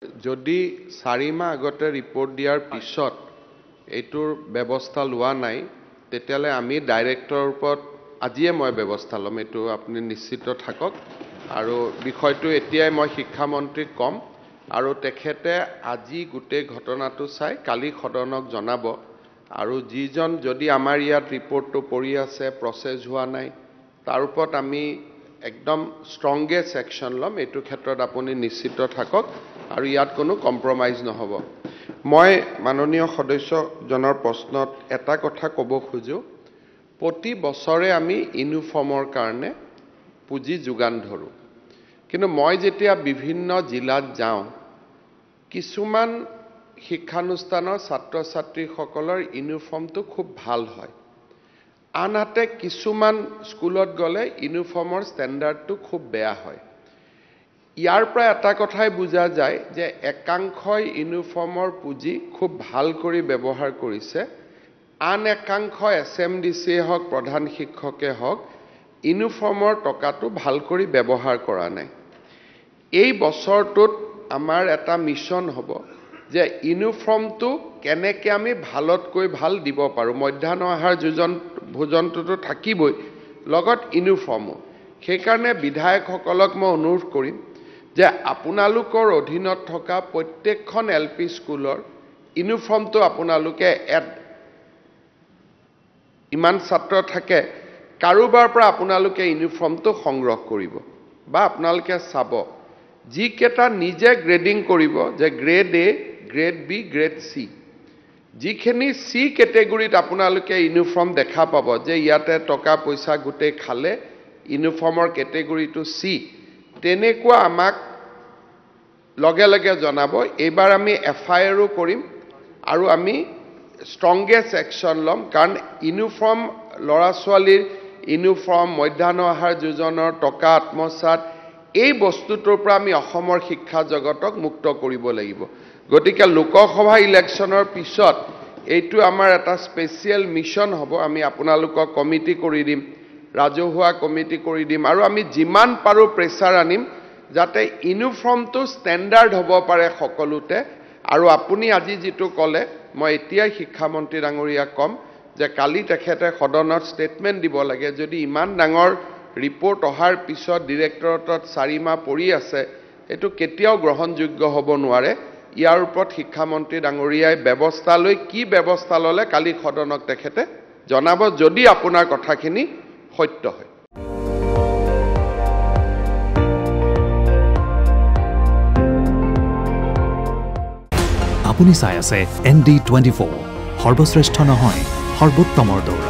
যদি 4 মাহ আগতে ৰিপৰ্ট দিয়াৰ পিছত এইটোৰ ব্যৱস্থা লোৱা নাই তেতিয়ালে আমি ডাইৰেক্টৰৰ ওপৰত আজিয়ে মই ব্যৱস্থা ল'ম এইটো আপুনি নিশ্চিত থাকক আৰু বিষয়টো এতিয়াই মই শিক্ষামন্ত্ৰীক কম আৰু তেখেতে আজি গোটেই ঘটনাটো চাই কালি সদনক জনাব আৰু যিজন যদি আমাৰ ইয়াত ৰিপৰ্টটো পৰি আছে প্ৰসেস হোৱা নাই তাৰ ওপৰত আমি একদম ষ্ট্ৰংগেষ্ট একশন ল'ম এইটো ক্ষেত্ৰত আপুনি নিশ্চিত থাকক আৰু ইয়াত কোনো কম্প্ৰমাইজ নহব মই মাননীয় সদস্যজনৰ প্ৰশ্নত এটা কথা ক'ব খুজো প্ৰতি বছৰে আমি ইউনিফৰ্মৰ কাৰণে পুঁজি যোগান ধৰো কিন্তু মই যেতিয়া বিভিন্ন জিলাত যাওঁ কিছুমান শিক্ষানুষ্ঠানৰ ছাত্ৰ-ছাত্ৰীসকলৰ ইউনিফৰ্মটো খুব ভাল হয় আনহাতে কিছুমান স্কুলত গ'লে ইউনিফৰ্মৰ ষ্টেণ্ডাৰ্ডটো খুব বেয়া হয় ইয়াৰ পৰা এটা কথাই বুজা যায় যে একাংশই ইউনিফৰ্মৰ পুঁজি খুব ভাল কৰি ব্যৱহাৰ কৰিছে আন একাংশ এছএমডিসি হওক প্ৰধান শিক্ষকে হওক ইউনিফৰ্মৰ টকাটো ভাল কৰি ব্যৱহাৰ কৰা নাই এই বছৰটোত আমাৰ এটা মিশন হ'ব যে ইউনিফৰ্মটো কেনেকৈ আমি ভালতকৈ ভাল দিব পাৰো মধ্যাহ্ন আহাৰ ভোজনটো থাকিবই লগত ইউনিফৰ্মো সেই কাৰণে বিধায়কসকলক মই অনুৰোধ কৰিম যে আপোনালোকৰ অধীনত থকা প্ৰত্যেকখন এলপি স্কুলৰ ইউনিফৰ্মটো আপোনালোকে ইমান ছাত্ৰ থাকে কাৰোবাৰ পৰা আপোনালোকে ইউনিফৰ্মটো সংগ্ৰহ কৰিব বা আপোনালোকে চাব যিকেটা নিজে গ্ৰেডিং কৰিব যে grade A grade B grade C যিখিনি সি ক্যাটেগৰীত আপোনালোকে ইউনিফৰ্ম দেখা পাব যে ইয়াতে টকা পইচা গুটে খালে ইউনিফৰ্মৰ ক্যাটেগৰীটো সি তেনেকুৱা আমাক লগে লগে জনাব এবাৰ আমি এফআইআৰও কৰিম আৰু আমি ষ্ট্ৰংগেষ্ট একশন ল'ম কাৰণ ইউনিফৰ্ম লৰা ছোৱালীৰ ইউনিফৰ্ম মধ্যাহ্ন আহাৰ যোজনাৰ টকা আত্মসাৎ এই বস্তুটোৰ পৰা আমি অসমৰ শিক্ষা জগতক মুক্ত কৰিব লাগিব গতিকে লোকসভা ইলেকশ্যনৰ পিছত এইটো আমাৰ এটা স্পেশাল মিশন হ'ব আমি আপোনালোকক কমিটি কৰি দিম ৰাজহুৱা কমিটি কৰি দিম আৰু আমি যিমান পাৰো প্ৰেছাৰ আনিম যাতে ইউনিফৰ্মটো ষ্টেণ্ডাৰ্ড হ'ব পাৰে সকলোতে আৰু আপুনি আজি যেটো ক'লে মই এতিয়াই শিক্ষামন্ত্ৰী ডাঙৰীয়া কম যে কালি তেখেতে সদনত ষ্টেটমেন্ট দিব লাগে যদি ইমান ডাঙৰ ৰিপৰ্ট অহাৰ পিছত ডিৰেক্টৰেটত 4 মাহ পৰি আছে এটো কেতিয়াও গ্ৰহণযোগ্য হ'ব নোৱাৰে ইয়াৰ ওপৰত শিক্ষামন্ত্ৰী ডাঙৰীয়াই ব্যৱস্থা লৈ কি ব্যৱস্থা ললে কালি সদনক তেখেতে জনাব যদি আপোনাৰ কথাখিনি সত্য হয় আপুনি চাই আছে ND24 সৰ্বশ্ৰেষ্ঠ নহয় সৰ্বোত্তমৰ দৌৰ